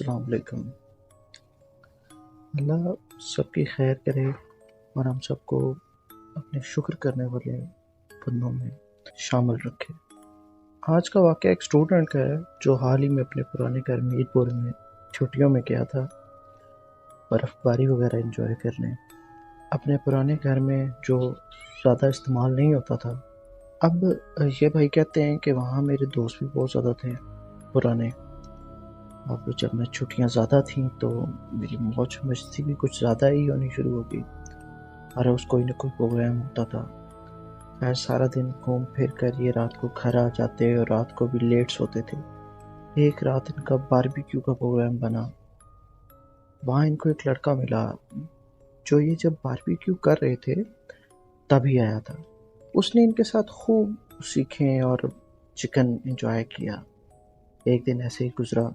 अस्सलाम वालेकुम। अल्लाह सबकी खैर करे और हम सबको अपने शुक्र करने वाले बंदों में शामिल रखे। आज का वाक़या एक स्टूडेंट का है जो हाल ही में अपने पुराने घर मीरपुर में छुट्टियों में गया था बर्फ़बारी वगैरह एंजॉय करने। अपने पुराने घर में जो ज़्यादा इस्तेमाल नहीं होता था। अब ये भाई कहते हैं कि वहाँ मेरे दोस्त भी बहुत ज़्यादा थे पुराने। अब जब मैं छुट्टियाँ ज़्यादा थीं तो मेरी मौज मस्ती भी कुछ ज़्यादा ही होनी शुरू हो गई। हर रोज़ कोई न कोई प्रोग्राम होता था। खैर सारा दिन घूम फिर कर ये रात को घर आ जाते और रात को भी लेट सोते थे। एक रात इनका बारबेक्यू का प्रोग्राम बना। वहाँ इनको एक लड़का मिला जो ये जब बारबेक्यू कर रहे थे तभी आया था। उसने इनके साथ खूब सीखे और चिकन एंजॉय किया। एक दिन ऐसे ही गुजरा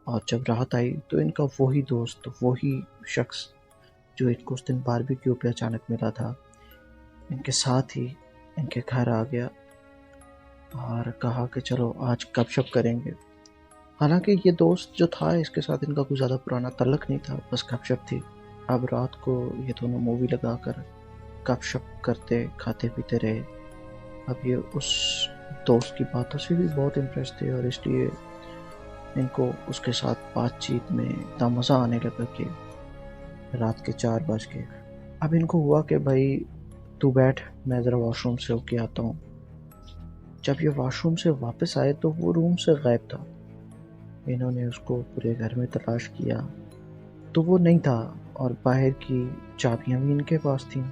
और जब रात आई तो इनका वही दोस्त, वही शख्स जो इनको उस दिन बारबेक्यू पे अचानक मिला था, इनके साथ ही इनके घर आ गया और कहा कि चलो आज गपशप करेंगे। हालांकि ये दोस्त जो था इसके साथ इनका कुछ ज़्यादा पुराना तल्लक नहीं था, बस गपशप थी। अब रात को ये दोनों मूवी लगाकर गपशप करते खाते पीते रहे। अब ये उस दोस्त की बातों से भी बहुत इम्प्रेस थे और इसलिए इनको उसके साथ बातचीत में इतना मज़ा आने लगा कि रात के 4 बज गए। अब इनको हुआ कि भाई तू बैठ, मैं ज़रा वॉशरूम से होके आता हूँ। जब ये वॉशरूम से वापस आए तो वो रूम से गायब था। इन्होंने उसको पूरे घर में तलाश किया तो वो नहीं था और बाहर की चाबियाँ भी इनके पास थीं।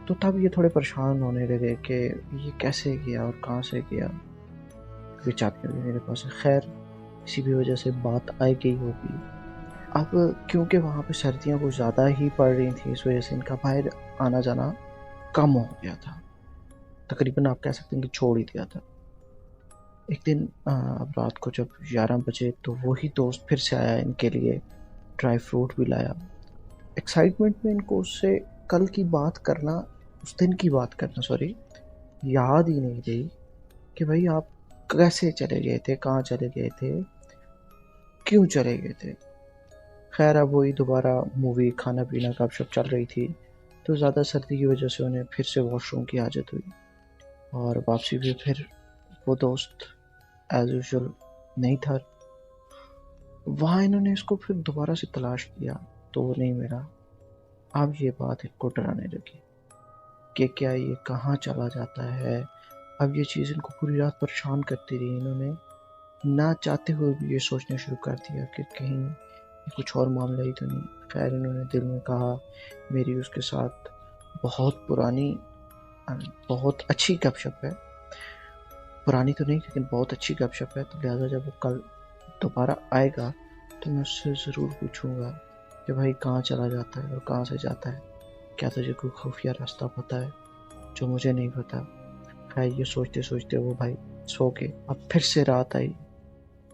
तो तब ये थोड़े परेशान होने लगे कि ये कैसे गया और कहाँ से गया, ये चाबियाँ भी मेरे पास है। खैर किसी भी वजह से बात आई गई होगी। अब क्योंकि वहाँ पे सर्दियाँ कुछ ज़्यादा ही पड़ रही थी, इस वजह से इनका बाहर आना जाना कम हो गया था। तकरीबन आप कह सकते हैं कि छोड़ ही दिया था। एक दिन अब रात को जब 11 बजे तो वही दोस्त फिर से आया इनके लिए, ड्राई फ्रूट भी लाया। एक्साइटमेंट में इनको उससे कल की बात करना, उस दिन की बात करना सॉरी, याद ही नहीं रही कि भाई आप कैसे चले गए थे, कहाँ चले गए थे, क्यों चले गए थे। खैर अब वही दोबारा मूवी, खाना पीना, गपशप चल रही थी तो ज़्यादा सर्दी की वजह से उन्हें फिर से वॉशरूम की हाजत हुई और वापसी भी फिर वो दोस्त एज यूजुअल नहीं था। वहाँ इन्होंने इसको फिर दोबारा से तलाश किया तो वो नहीं मिला। अब ये बात इनको डराने लगी कि क्या ये कहाँ चला जाता है। अब ये चीज़ इनको पूरी रात परेशान करती रही। इन्होंने ना चाहते हुए भी ये सोचना शुरू कर दिया कि कहीं कुछ और मामला ही तो नहीं। खैर इन्होंने दिल में कहा मेरी उसके साथ बहुत पुरानी, बहुत अच्छी गपशप है, पुरानी तो नहीं लेकिन बहुत अच्छी गपशप है, तो लिहाजा जब वो कल दोबारा आएगा तो मैं उससे ज़रूर पूछूंगा कि भाई कहाँ चला जाता है और कहाँ से जाता है, क्या तुझे कोई खुफिया रास्ता पता है जो मुझे नहीं पता। खैर ये सोचते सोचते वो भाई सो गए। अब फिर से रात आई,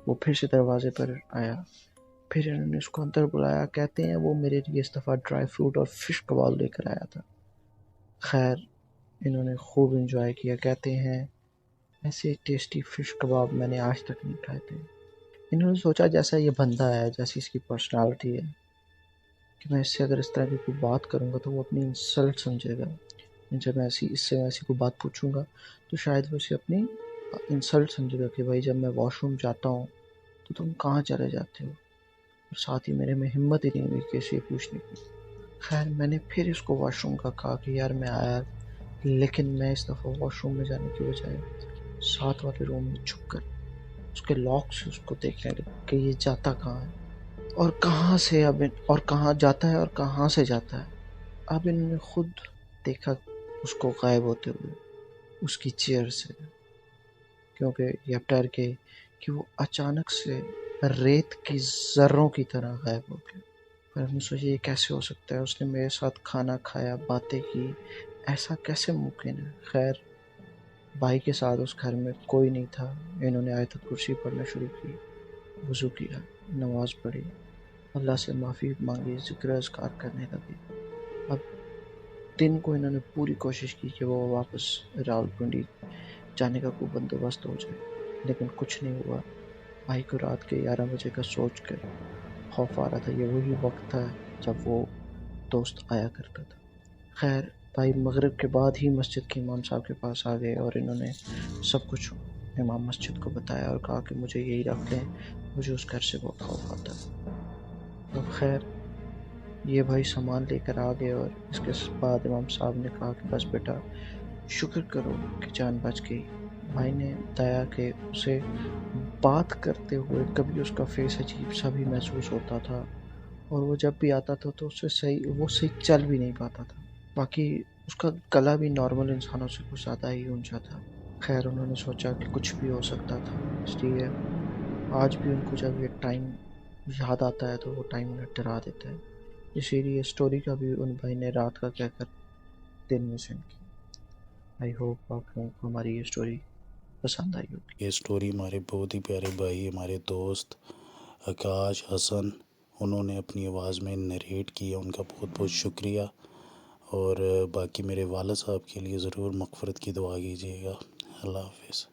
वो फिर से दरवाजे पर आया। फिर इन्होंने उसको अंदर बुलाया। कहते हैं वो मेरे लिए इस दफ़ा ड्राई फ्रूट और फ़िश कबाब लेकर आया था। खैर इन्होंने खूब एंजॉय किया। कहते हैं ऐसे टेस्टी फ़िश कबाब मैंने आज तक नहीं खाए थे। इन्होंने सोचा जैसा ये बंदा है, जैसी इसकी पर्सनालिटी है, कि मैं इससे अगर इस तरह की कोई बात करूँगा तो वो अपनी इंसल्ट समझेगा। जब मैं इससे ऐसी कोई बात पूछूंगा तो शायद वो इसे अपनी इंसल्ट समझेगा कि भाई जब मैं वॉशरूम जाता हूँ तो तुम कहाँ चले जाते हो। और साथ ही मेरे में हिम्मत ही नहीं हुई कि इसे पूछने की। खैर मैंने फिर इसको वॉशरूम का कहा कि यार मैं आया, लेकिन मैं इस दफ़ा वॉशरूम में जाने की बजाय साथ वाले रूम में छुप कर उसके लॉक से उसको देखने लगा कि ये जाता कहाँ है और कहाँ से, अब और कहाँ जाता है और कहाँ से जाता है। अब इन्होंने खुद देखा उसको गायब होते हुए उसकी चेयर से, क्योंकि ये डर गए कि वो अचानक से रेत की ज़र्रों की तरह गायब हो गया। पर हमने सोचा ये कैसे हो सकता है, उसने मेरे साथ खाना खाया, बातें की, ऐसा कैसे मुमकिन है। खैर भाई के साथ उस घर में कोई नहीं था। इन्होंने आयतुल कुर्सी पढ़ना शुरू की, वज़ू किया, नमाज़ पढ़ी, अल्लाह से माफ़ी मांगी, ज़िक्र अज़कार करने लगे। अब दिन को इन्होंने पूरी कोशिश की कि वो वापस रावलपिंडी जाने का कोई बंदोबस्त हो जाए, लेकिन कुछ नहीं हुआ। بھائی کو رات کے 11 بجے کا سوچ کر خوف آ رہا تھا. یہ وہی وقت تھا جب وہ دوست آیا کرتا تھا. خیر بھائی مغرب کے بعد ہی مسجد کے امام صاحب کے پاس آ گئے اور انہوں نے سب کچھ امام مسجد کو بتایا اور کہا کہ مجھے یہی رکھ لیں, مجھے اس گھر سے بہت خوف آتا ہے. اب خیر یہ بھائی سامان لے کر آ گئے اور اس کے بعد امام صاحب نے کہا کہ بس بیٹا شکر کرو کہ جان بچ گئی. بھائی نے بتایا کہ اسے بات کرتے ہوئے کبھی اس کا فیس عجیب سا بھی محسوس ہوتا تھا اور وہ جب بھی آتا تھا تو اسے صحیح چل بھی نہیں پاتا تھا. باقی اس کا گلا بھی نارمل انسانوں سے کچھ زیادہ ہی اونچا تھا. خیر انہوں نے سوچا کہ کچھ بھی ہو سکتا تھا, اس لیے آج بھی ان کو جب یہ ٹائم یاد آتا ہے تو وہ ٹائم انہیں ڈرا دیتا ہے. اسی لیے اسٹوری کا بھی ان بھائی نے رات کا کہہ کر دن میں سینڈ کیا. آئی ہوپ آپ لوگوں کو ہماری یہ اسٹوری پسند آئی ہوگی. یہ سٹوری ہمارے بہت ہی پیارے بھائی, ہمارے دوست آکاش, حسن, انہوں نے اپنی آواز میں نریٹ کیا, ان کا بہت بہت شکریہ. اور باقی میرے والد صاحب کے لیے ضرور مغفرت کی دعا کیجیے گا. اللہ حافظ.